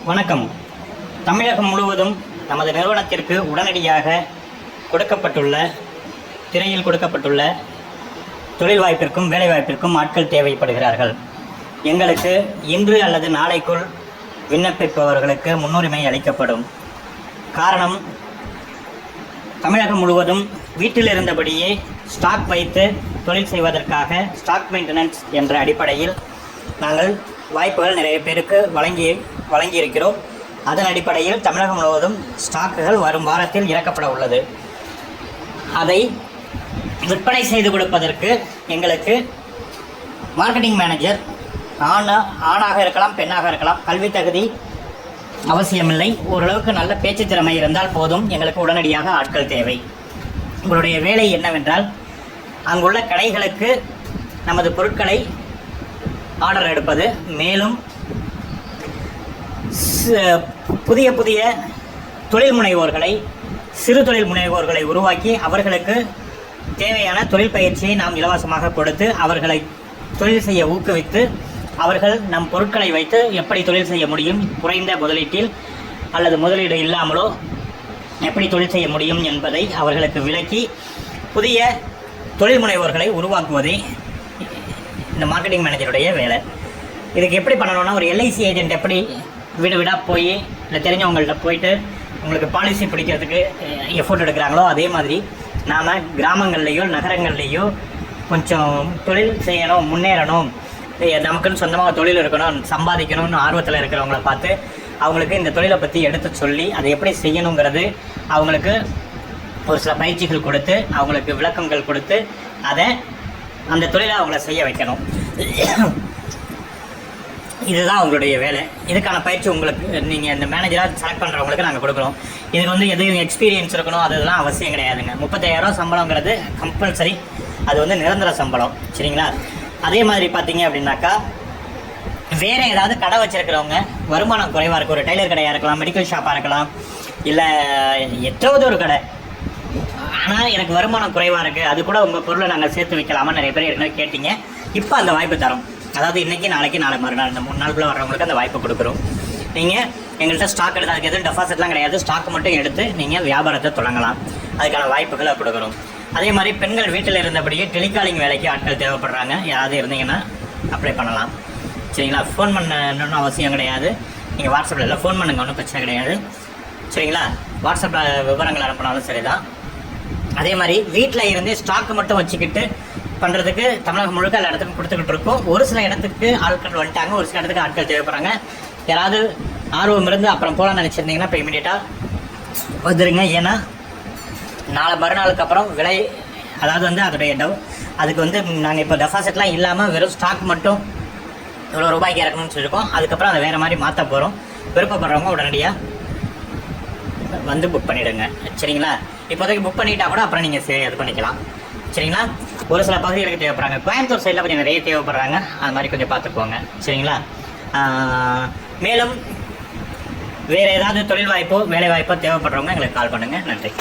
வணக்கம். தமிழகம் முழுவதும் நமது நிறுவனத்திற்கு உடனடியாக திரையில் கொடுக்கப்பட்டுள்ள தொழில் வாய்ப்பிற்கும் வேலை வாய்ப்பிற்கும் ஆட்கள் தேவைப்படுகிறார்கள். எங்களுக்கு இன்று அல்லது நாளைக்குள் விண்ணப்பிப்பவர்களுக்கு முன்னுரிமை அளிக்கப்படும். காரணம், தமிழகம் முழுவதும் வீட்டில் இருந்தபடியே ஸ்டாக் வைத்து தொழில் செய்வதற்காக ஸ்டாக் மெயின்டெனன்ஸ் என்ற அடிப்படையில் நாங்கள் வாய்ப்புகள் நிறைய பேருக்கு வழங்கியிருக்கிறோம். அதன் அடிப்படையில் தமிழகம் முழுவதும் ஸ்டாக்குகள் வரும் வாரத்தில் இறக்கப்பட உள்ளது. அதை விற்பனை செய்து கொடுப்பதற்கு எங்களுக்கு மார்க்கெட்டிங் மேனேஜர் ஆணாக இருக்கலாம், பெண்ணாக இருக்கலாம், கல்வி தகுதி அவசியமில்லை. ஓரளவுக்கு நல்ல பேச்சு திறமை இருந்தால் போதும். எங்களுக்கு உடனடியாக ஆட்கள் தேவை. உங்களுடைய வேலை என்னவென்றால், அங்குள்ள கடைகளுக்கு நமது பொருட்களை ஆர்டர் எடுப்பது, மேலும் புதிய தொழில் முனைவோர்களை, சிறு தொழில் முனைவோர்களை உருவாக்கி அவர்களுக்கு தேவையான தொழில் பயிற்சியை நாம் இலவசமாக கொடுத்து அவர்களை தொழில் செய்ய ஊக்குவித்து, அவர்கள் நம் பொருட்களை வைத்து எப்படி தொழில் செய்ய முடியும், குறைந்த முதலீட்டில் அல்லது முதலீடு இல்லாமலோ எப்படி தொழில் செய்ய முடியும் என்பதை அவர்களுக்கு விளக்கி புதிய தொழில் முனைவோர்களை உருவாக்குவதே இந்த மார்க்கெட்டிங் மேனேஜருடைய வேலை. இதுக்கு எப்படி பண்ணணும்னா, ஒரு எல்ஐசி ஏஜென்ட் எப்படி வீடு வீடாக போய் இல்லை தெரிஞ்சவங்கள்ட்ட போயிட்டு உங்களுக்கு பாலிசி பிடிக்கிறதுக்கு எஃபோர்ட் எடுக்கிறாங்களோ, அதே மாதிரி நாம் கிராமங்கள்லேயோ நகரங்கள்லேயோ கொஞ்சம் தொழில் செய்யணும், முன்னேறணும், நமக்குன்னு சொந்தமாக தொழில் இருக்கணும், சம்பாதிக்கணும்னு ஆர்வத்தில் இருக்கிறவங்கள பார்த்து அவங்களுக்கு இந்த தொழிலை பற்றி எடுத்து சொல்லி அதை எப்படி செய்யணுங்கிறது அவங்களுக்கு ஒரு சில பயிற்சிகள் கொடுத்து அவங்களுக்கு விளக்கங்கள் கொடுத்து அந்த தொழிலை அவங்கள செய்ய வைக்கணும். இதுதான் அவங்களுடைய வேலை. இதுக்கான பயிற்சி உங்களுக்கு நீங்கள் இந்த மேனேஜராக செலக்ட் பண்ணுறவங்களுக்கு நாங்கள் கொடுக்குறோம். இதுக்கு எதுவும் எக்ஸ்பீரியன்ஸ் இருக்கணும் அதெல்லாம் அவசியம் கிடையாதுங்க. 35,000 சம்பளங்கிறது கம்பல்சரி. அது நிரந்தர சம்பளம். சரிங்களா? அதே மாதிரி பார்த்தீங்க அப்படின்னாக்கா, வேறு ஏதாவது கடை வச்சுருக்கிறவங்க, வருமானம் குறைவாக இருக்குது, ஒரு டெய்லர் கடையாக இருக்கலாம், மெடிக்கல் ஷாப்பாக இருக்கலாம், இல்லை எதாவது ஒரு கடை, ஆனால் எனக்கு வருமானம் குறைவாக இருக்குது, அது கூட உங்கள் பொருளை நாங்கள் சேர்த்து வைக்கலாமா நிறைய பேர் ஏற்கனவே கேட்டிங்க. இப்போ அந்த வாய்ப்பு தரோம். அதாவது இன்றைக்கி, நாளைக்கு, நாளை மறுநாள், இந்த 3 நாளுக்குள்ளே வர்றவங்களுக்கு அந்த வாய்ப்பு கொடுக்குறோம். நீங்கள் எங்கள்கிட்ட ஸ்டாக் எடுத்து, அதுக்கு எதுவும் டெபாசிட்லாம் கிடையாது, ஸ்டாக் மட்டும் எடுத்து நீங்கள் வியாபாரத்தை தொடங்கலாம். அதுக்கான வாய்ப்புகளை கொடுக்குறோம். அதே மாதிரி பெண்கள் வீட்டில் இருந்தபடியே டெலிகாலிங் வேலைக்கு ஆட்கள் தேவைப்படுறாங்க. யாராவது இருந்தீங்கன்னா அப்ளை பண்ணலாம். சரிங்களா? ஃபோன் பண்ணணும்னு அவசியம் கிடையாது. நீங்கள் வாட்ஸ்அப்பில் இல்லை, ஃபோன் பண்ணுங்க, ஒன்றும் பிரச்சனை கிடையாது. சரிங்களா? வாட்ஸ்அப்பில் விவரங்கள் அனுப்பினாலும் சரி தான். அதே மாதிரி வீட்டில் இருந்து ஸ்டாக்கு மட்டும் வச்சுக்கிட்டு பண்ணுறதுக்கு தமிழகம் முழுக்க எல்லா இடத்துக்கும் கொடுத்துக்கிட்டு இருக்கோம். ஒரு சில இடத்துக்கு ஆட்கள் வந்துட்டாங்க, ஒரு சில இடத்துக்கு ஆட்கள் தேவைப்படுறாங்க. யாராவது ஆர்வம் இருந்து அப்புறம் போகலான்னு நினச்சிருந்தீங்கன்னா இப்போ இமீடியட்டாக வந்துடுங்க. ஏன்னா நாளை மறுநாளுக்கு அப்புறம் விலை, அதாவது அதோடைய அதுக்கு நாங்கள் இப்போ டெபாசிட்லாம் இல்லாமல் வெறும் ஸ்டாக் மட்டும் இவ்வளோ ரூபாய்க்கு இறக்கணும்னு சொல்லியிருக்கோம். அதுக்கப்புறம் அதை வேறு மாதிரி மாற்ற போகிறோம். விருப்பப்படுறவங்க உடனடியாக புக் பண்ணிவிடுங்க. சரிங்களா? இப்போதைக்கு புக் பண்ணிட்டா கூட அப்புறம் நீங்கள் இது பண்ணிக்கலாம். சரிங்களா? ஒரு சில பகுதிகளுக்கு தேவைப்படுறாங்க. கோயம்புத்தூர் சைடில் கொஞ்சம் நிறைய தேவைப்படுறாங்க. அது மாதிரி கொஞ்சம் பார்த்துக்குவோங்க. சரிங்களா? மேலும் வேறு ஏதாவது தொழில் வாய்ப்போ வேலை வாய்ப்போ தேவைப்படுறவங்க எங்களுக்கு கால் பண்ணுங்கள். நன்றி.